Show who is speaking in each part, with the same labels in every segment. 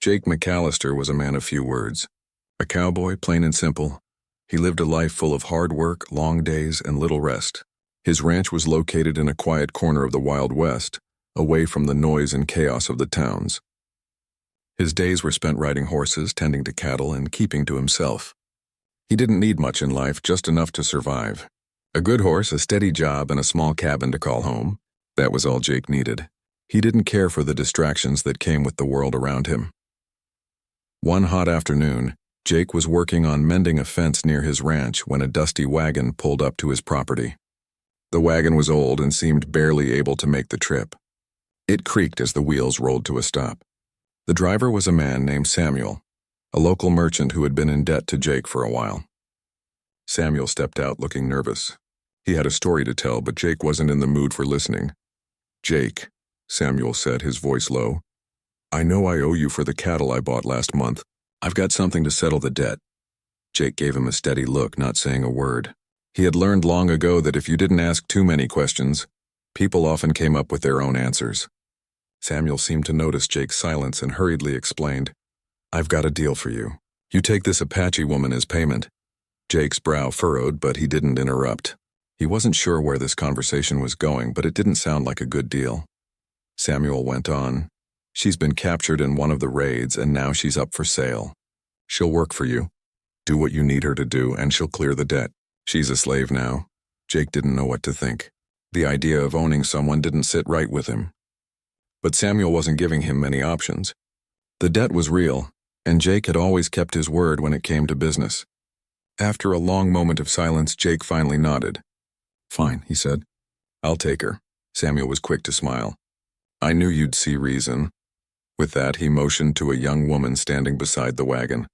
Speaker 1: Jake McAllister was a man of few words. A cowboy, plain and simple. He lived a life full of hard work, long days, and little rest. His ranch was located in a quiet corner of the Wild West, away from the noise and chaos of the towns. His days were spent riding horses, tending to cattle, and keeping to himself. He didn't need much in life, just enough to survive. A good horse, a steady job, and a small cabin to call home. That was all Jake needed. He didn't care for the distractions that came with the world around him. One hot afternoon, Jake was working on mending a fence near his ranch when a dusty wagon pulled up to his property. The wagon was old and seemed barely able to make the trip. It creaked as the wheels rolled to a stop. The driver was a man named Samuel, a local merchant who had been in debt to Jake for a while. Samuel stepped out looking nervous. He had a story to tell, but Jake wasn't in the mood for listening. "Jake," Samuel said, his voice low, "I know I owe you for the cattle I bought last month. I've got something to settle the debt." Jake gave him a steady look, not saying a word. He had learned long ago that if you didn't ask too many questions, people often came up with their own answers. Samuel seemed to notice Jake's silence and hurriedly explained, "I've got a deal for you. You take this Apache woman as payment." Jake's brow furrowed, but he didn't interrupt. He wasn't sure where this conversation was going, but it didn't sound like a good deal. Samuel went on, "She's been captured in one of the raids, and now she's up for sale. She'll work for you. Do what you need her to do, and she'll clear the debt. She's a slave now." Jake didn't know what to think. The idea of owning someone didn't sit right with him. But Samuel wasn't giving him many options. The debt was real, and Jake had always kept his word when it came to business. After a long moment of silence, Jake finally nodded. "Fine," he said. "I'll take her." Samuel was quick to smile. "I knew you'd see reason." With that, he motioned to a young woman standing beside the wagon.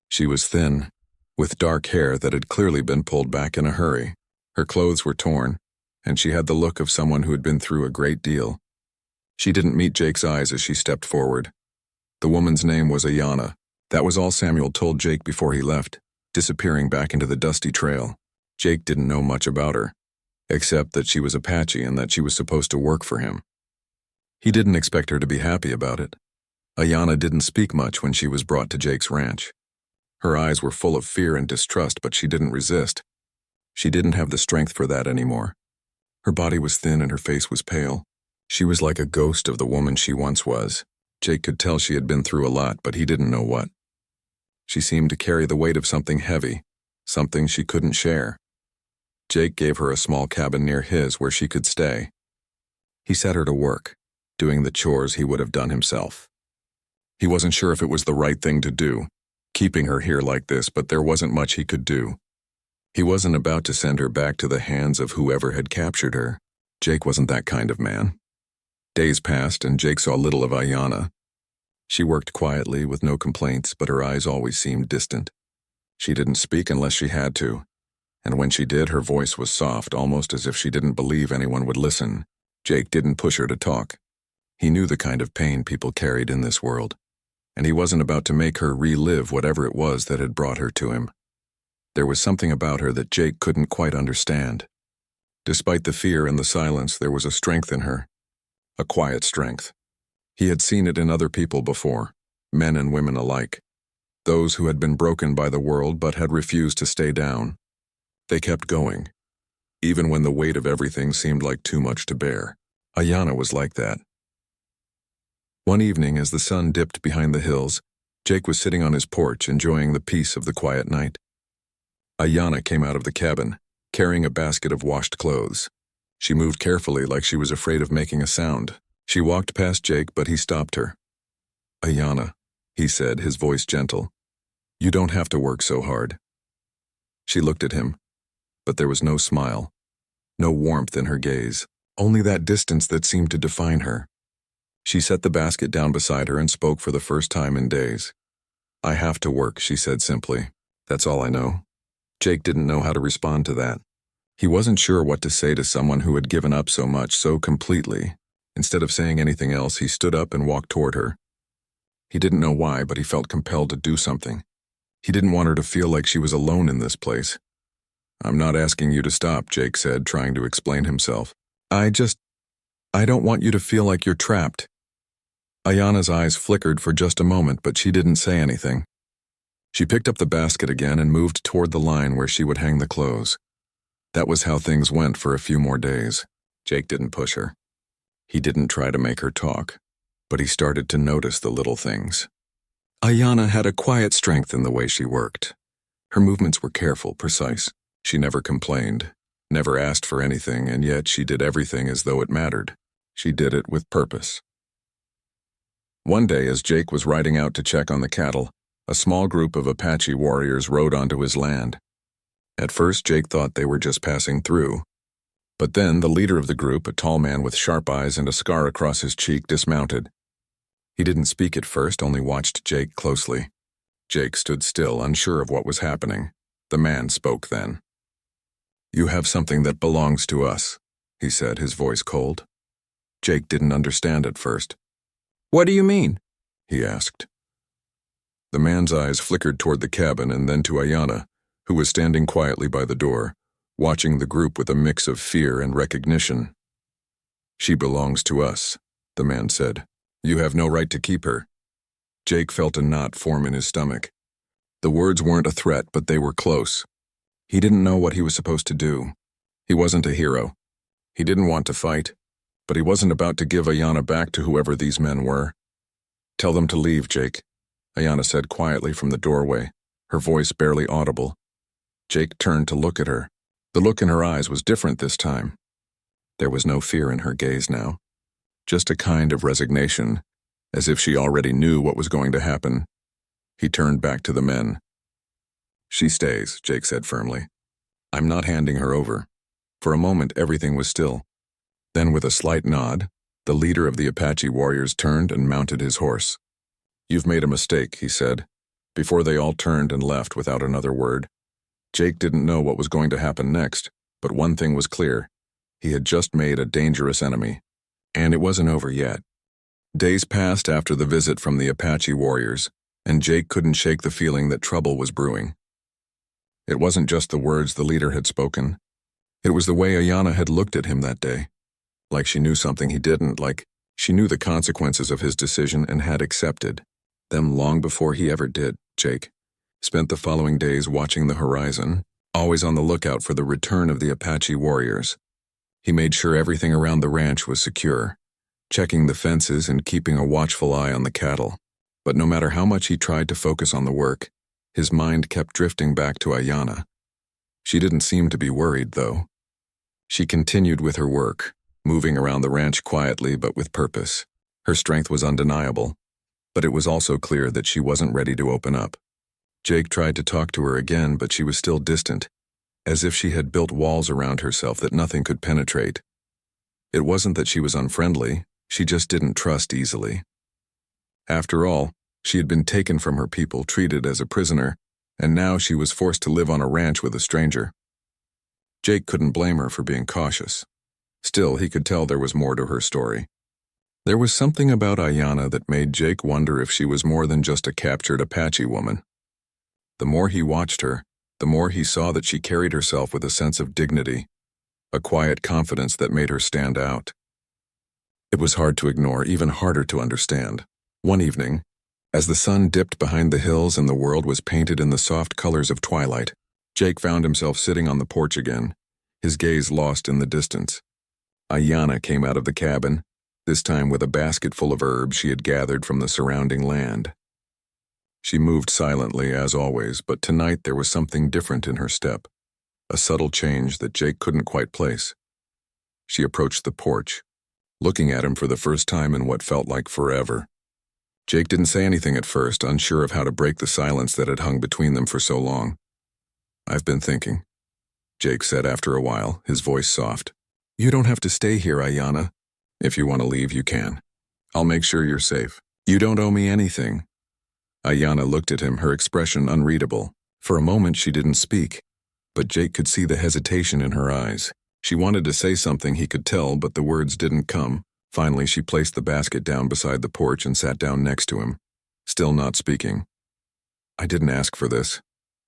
Speaker 1: She was thin, with dark hair that had clearly been pulled back in a hurry. Her clothes were torn, and she had the look of someone who had been through a great deal. She didn't meet Jake's eyes as she stepped forward. The woman's name was Ayanna. That was all Samuel told Jake before he left, disappearing back into the dusty trail. Jake didn't know much about her, except that she was Apache and that she was supposed to work for him. He didn't expect her to be happy about it. Ayanna didn't speak much when she was brought to Jake's ranch. Her eyes were full of fear and distrust, but she didn't resist. She didn't have the strength for that anymore. Her body was thin and her face was pale. She was like a ghost of the woman she once was. Jake could tell she had been through a lot, but he didn't know what. She seemed to carry the weight of something heavy, something she couldn't share. Jake gave her a small cabin near his where she could stay. He set her to work, doing the chores he would have done himself. He wasn't sure if it was the right thing to do, keeping her here like this, but there wasn't much he could do. He wasn't about to send her back to the hands of whoever had captured her. Jake wasn't that kind of man. Days passed, and Jake saw little of Ayanna. She worked quietly with no complaints, but her eyes always seemed distant. She didn't speak unless she had to, and when she did, her voice was soft, almost as if she didn't believe anyone would listen. Jake didn't push her to talk. He knew the kind of pain people carried in this world, and he wasn't about to make her relive whatever it was that had brought her to him. There was something about her that Jake couldn't quite understand. Despite the fear and the silence, there was a strength in her, a quiet strength. He had seen it in other people before, men and women alike. Those who had been broken by the world but had refused to stay down. They kept going, even when the weight of everything seemed like too much to bear. Ayanna was like that. One evening, as the sun dipped behind the hills, Jake was sitting on his porch enjoying the peace of the quiet night. Ayanna came out of the cabin, carrying a basket of washed clothes. She moved carefully, like she was afraid of making a sound. She walked past Jake, but he stopped her. "Ayanna," he said, his voice gentle, "you don't have to work so hard." She looked at him, but there was no smile, no warmth in her gaze, only that distance that seemed to define her. She set the basket down beside her and spoke for the first time in days. "I have to work," she said simply. "That's all I know." Jake didn't know how to respond to that. He wasn't sure what to say to someone who had given up so much so completely. Instead of saying anything else, he stood up and walked toward her. He didn't know why, but he felt compelled to do something. He didn't want her to feel like she was alone in this place. "I'm not asking you to stop," Jake said, trying to explain himself. I don't want you to feel like you're trapped." Ayana's eyes flickered for just a moment, but she didn't say anything. She picked up the basket again and moved toward the line where she would hang the clothes. That was how things went for a few more days. Jake didn't push her. He didn't try to make her talk, but he started to notice the little things. Ayana had a quiet strength in the way she worked. Her movements were careful, precise. She never complained, never asked for anything, and yet she did everything as though it mattered. She did it with purpose. One day, as Jake was riding out to check on the cattle, a small group of Apache warriors rode onto his land. At first, Jake thought they were just passing through. But then the leader of the group, a tall man with sharp eyes and a scar across his cheek, dismounted. He didn't speak at first, only watched Jake closely. Jake stood still, unsure of what was happening. The man spoke then. "You have something that belongs to us," he said, his voice cold. Jake didn't understand at first. "What do you mean?" he asked. The man's eyes flickered toward the cabin and then to Ayana, who was standing quietly by the door, watching the group with a mix of fear and recognition. "She belongs to us," the man said. "You have no right to keep her." Jake felt a knot form in his stomach. The words weren't a threat, but they were close. He didn't know what he was supposed to do. He wasn't a hero. He didn't want to fight, but he wasn't about to give Ayana back to whoever these men were. "Tell them to leave, Jake," Ayana said quietly from the doorway, her voice barely audible. Jake turned to look at her. The look in her eyes was different this time. There was no fear in her gaze now, just a kind of resignation, as if she already knew what was going to happen. He turned back to the men. "She stays," Jake said firmly. "I'm not handing her over." For a moment, everything was still. Then, with a slight nod, the leader of the Apache warriors turned and mounted his horse. "You've made a mistake," he said, before they all turned and left without another word. Jake didn't know what was going to happen next, but one thing was clear. He had just made a dangerous enemy, and it wasn't over yet. Days passed after the visit from the Apache warriors, and Jake couldn't shake the feeling that trouble was brewing. It wasn't just the words the leader had spoken. It was the way Ayana had looked at him that day. Like she knew something he didn't, like she knew the consequences of his decision and had accepted them long before he ever did. Jake spent the following days watching the horizon, always on the lookout for the return of the Apache warriors. He made sure everything around the ranch was secure, checking the fences and keeping a watchful eye on the cattle. But no matter how much he tried to focus on the work, his mind kept drifting back to Ayana. She didn't seem to be worried, though. She continued with her work, moving around the ranch quietly but with purpose. Her strength was undeniable, but it was also clear that she wasn't ready to open up. Jake tried to talk to her again, but she was still distant, as if she had built walls around herself that nothing could penetrate. It wasn't that she was unfriendly, she just didn't trust easily. After all, she had been taken from her people, treated as a prisoner, and now she was forced to live on a ranch with a stranger. Jake couldn't blame her for being cautious. Still, he could tell there was more to her story. There was something about Ayana that made Jake wonder if she was more than just a captured Apache woman. The more he watched her, the more he saw that she carried herself with a sense of dignity, a quiet confidence that made her stand out. It was hard to ignore, even harder to understand. One evening, as the sun dipped behind the hills and the world was painted in the soft colors of twilight, Jake found himself sitting on the porch again, his gaze lost in the distance. Ayana came out of the cabin, this time with a basket full of herbs she had gathered from the surrounding land. She moved silently, as always, but tonight there was something different in her step, a subtle change that Jake couldn't quite place. She approached the porch, looking at him for the first time in what felt like forever. Jake didn't say anything at first, unsure of how to break the silence that had hung between them for so long. "I've been thinking," Jake said after a while, his voice soft. "You don't have to stay here, Ayana. If you want to leave, you can. I'll make sure you're safe. You don't owe me anything." Ayana looked at him, her expression unreadable. For a moment she didn't speak, but Jake could see the hesitation in her eyes. She wanted to say something, he could tell, but the words didn't come. Finally, she placed the basket down beside the porch and sat down next to him, still not speaking. "I didn't ask for this,"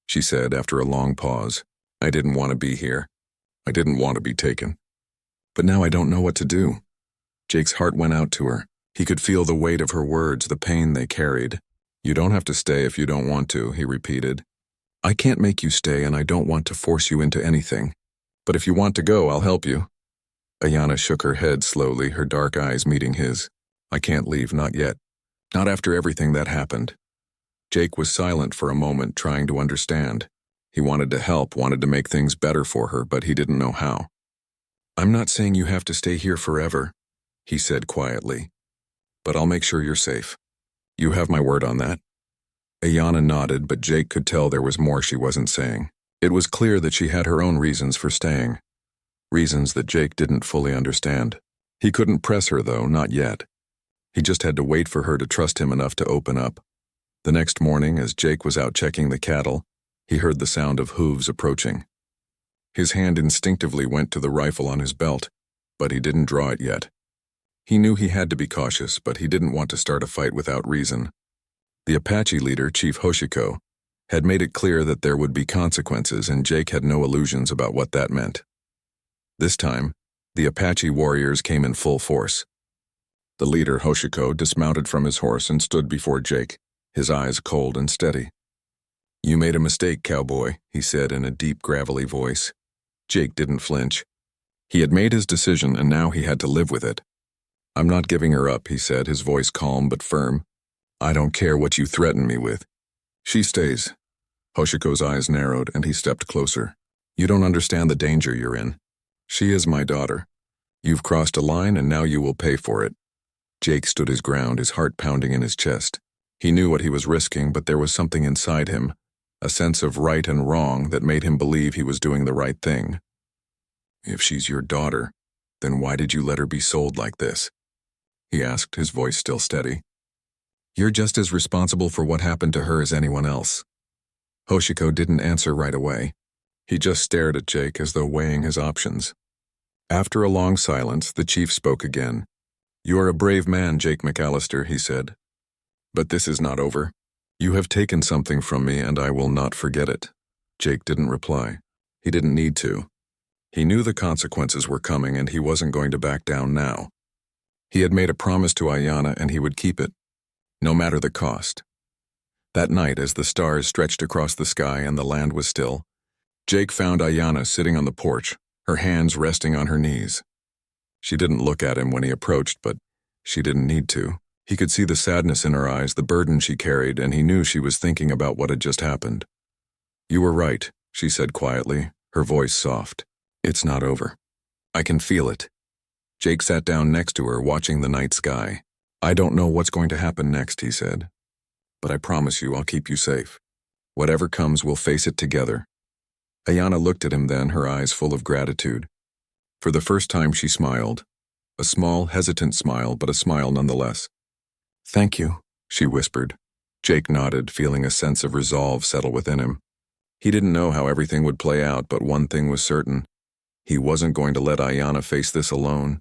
Speaker 1: she said after a long pause. "I didn't want to be here. I didn't want to be taken. But now I don't know what to do." Jake's heart went out to her. He could feel the weight of her words, the pain they carried. "You don't have to stay if you don't want to," he repeated. "I can't make you stay and I don't want to force you into anything. But if you want to go, I'll help you." Ayanna shook her head slowly, her dark eyes meeting his. "I can't leave, not yet. Not after everything that happened." Jake was silent for a moment, trying to understand. He wanted to help, wanted to make things better for her, but he didn't know how. "I'm not saying you have to stay here forever," he said quietly. "But I'll make sure you're safe. You have my word on that?" Ayanna nodded, but Jake could tell there was more she wasn't saying. It was clear that she had her own reasons for staying. Reasons that Jake didn't fully understand. He couldn't press her, though, not yet. He just had to wait for her to trust him enough to open up. The next morning, as Jake was out checking the cattle, he heard the sound of hooves approaching. His hand instinctively went to the rifle on his belt, but he didn't draw it yet. He knew he had to be cautious, but he didn't want to start a fight without reason. The Apache leader, Chief Hoshiko, had made it clear that there would be consequences, and Jake had no illusions about what that meant. This time, the Apache warriors came in full force. The leader, Hoshiko, dismounted from his horse and stood before Jake, his eyes cold and steady. "You made a mistake, cowboy," he said in a deep, gravelly voice. Jake didn't flinch. He had made his decision, and now he had to live with it. "I'm not giving her up," he said, his voice calm but firm. "I don't care what you threaten me with. She stays." Hoshiko's eyes narrowed, and he stepped closer. "You don't understand the danger you're in. She is my daughter. You've crossed a line, and now you will pay for it." Jake stood his ground, his heart pounding in his chest. He knew what he was risking, but there was something inside him, a sense of right and wrong that made him believe he was doing the right thing. "If she's your daughter, then why did you let her be sold like this?" he asked, his voice still steady. "You're just as responsible for what happened to her as anyone else." Hoshiko didn't answer right away. He just stared at Jake as though weighing his options. After a long silence, the chief spoke again. "You are a brave man, Jake McAllister," he said. "But this is not over. You have taken something from me, and I will not forget it." Jake didn't reply. He didn't need to. He knew the consequences were coming, and he wasn't going to back down now. He had made a promise to Ayanna, and he would keep it, no matter the cost. That night, as the stars stretched across the sky and the land was still, Jake found Ayanna sitting on the porch, her hands resting on her knees. She didn't look at him when he approached, but she didn't need to. He could see the sadness in her eyes, the burden she carried, and he knew she was thinking about what had just happened. "You were right," she said quietly, her voice soft. "It's not over. I can feel it." Jake sat down next to her, watching the night sky. "I don't know what's going to happen next," he said. "But I promise you I'll keep you safe. Whatever comes, we'll face it together." Ayanna looked at him then, her eyes full of gratitude. For the first time she smiled. A small, hesitant smile, but a smile nonetheless. "Thank you," she whispered. Jake nodded, feeling a sense of resolve settle within him. He didn't know how everything would play out, but one thing was certain. He wasn't going to let Ayanna face this alone.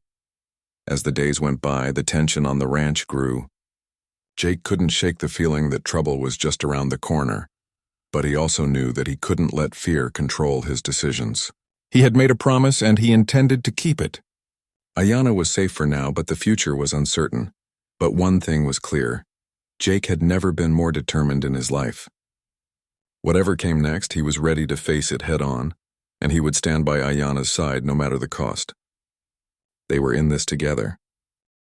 Speaker 1: As the days went by, the tension on the ranch grew. Jake couldn't shake the feeling that trouble was just around the corner, but he also knew that he couldn't let fear control his decisions. He had made a promise, and he intended to keep it. Ayanna was safe for now, but the future was uncertain. But one thing was clear. Jake had never been more determined in his life. Whatever came next, he was ready to face it head-on, and he would stand by Ayanna's side no matter the cost. They were in this together.